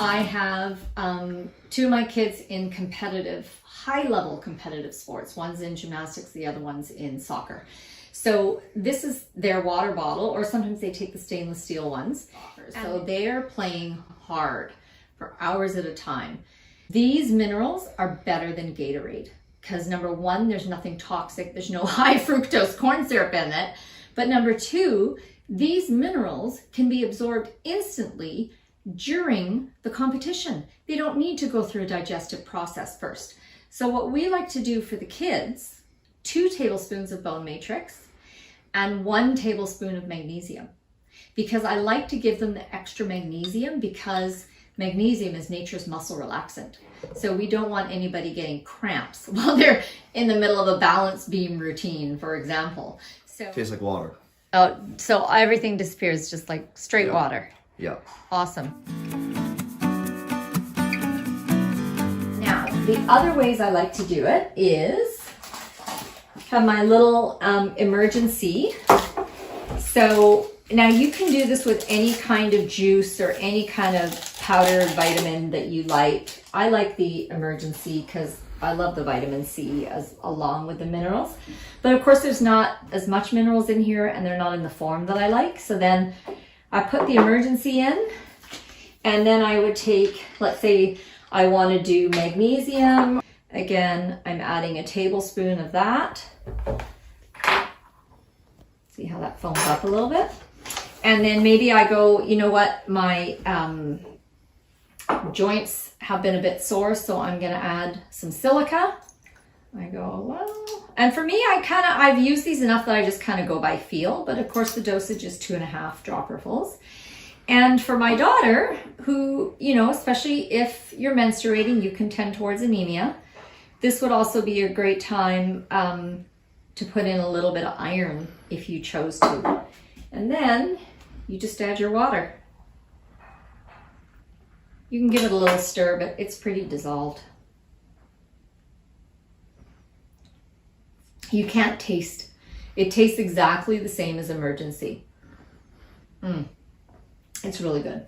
I have two of my kids in competitive, high-level competitive sports. One's in gymnastics, the other one's in soccer. So this is their water bottle, or sometimes they take the stainless steel ones. So they are playing hard for hours at a time. These minerals are better than Gatorade because number one, there's nothing toxic. There's no high fructose corn syrup in it. But number two, these minerals can be absorbed instantly during the competition. They don't need to go through a digestive process first. So what we like to do for the kids, 2 tablespoons of bone matrix and 1 tablespoon of magnesium. Because I like to give them the extra magnesium because magnesium is nature's muscle relaxant. So we don't want anybody getting cramps while they're in the middle of a balance beam routine, for example. So tastes like water. Oh, so everything disappears just like straight water. Yeah. Awesome. Now, the other ways I like to do it is have my little Emergen-C. So now you can do this with any kind of juice or any kind of powdered vitamin that you like. I like the Emergen-C because I love the vitamin C along with the minerals. But of course there's not as much minerals in here and they're not in the form that I like. So then I put the Emergen-C in and then I would take, let's say I want to do magnesium. Again, I'm adding a tablespoon of that. See how that foams up a little bit? And then maybe I go, you know what, my joints have been a bit sore, so I'm going to add some silica. I go, well, and for me, I've used these enough that I just kind of go by feel, but of course the dosage is 2.5 dropperfuls. And for my daughter, who, you know, especially if you're menstruating, you can tend towards anemia. This would also be a great time to put in a little bit of iron if you chose to. And then you just add your water. You can give it a little stir, but it's pretty dissolved. You can't taste. It tastes exactly the same as Emergen-C. It's really good.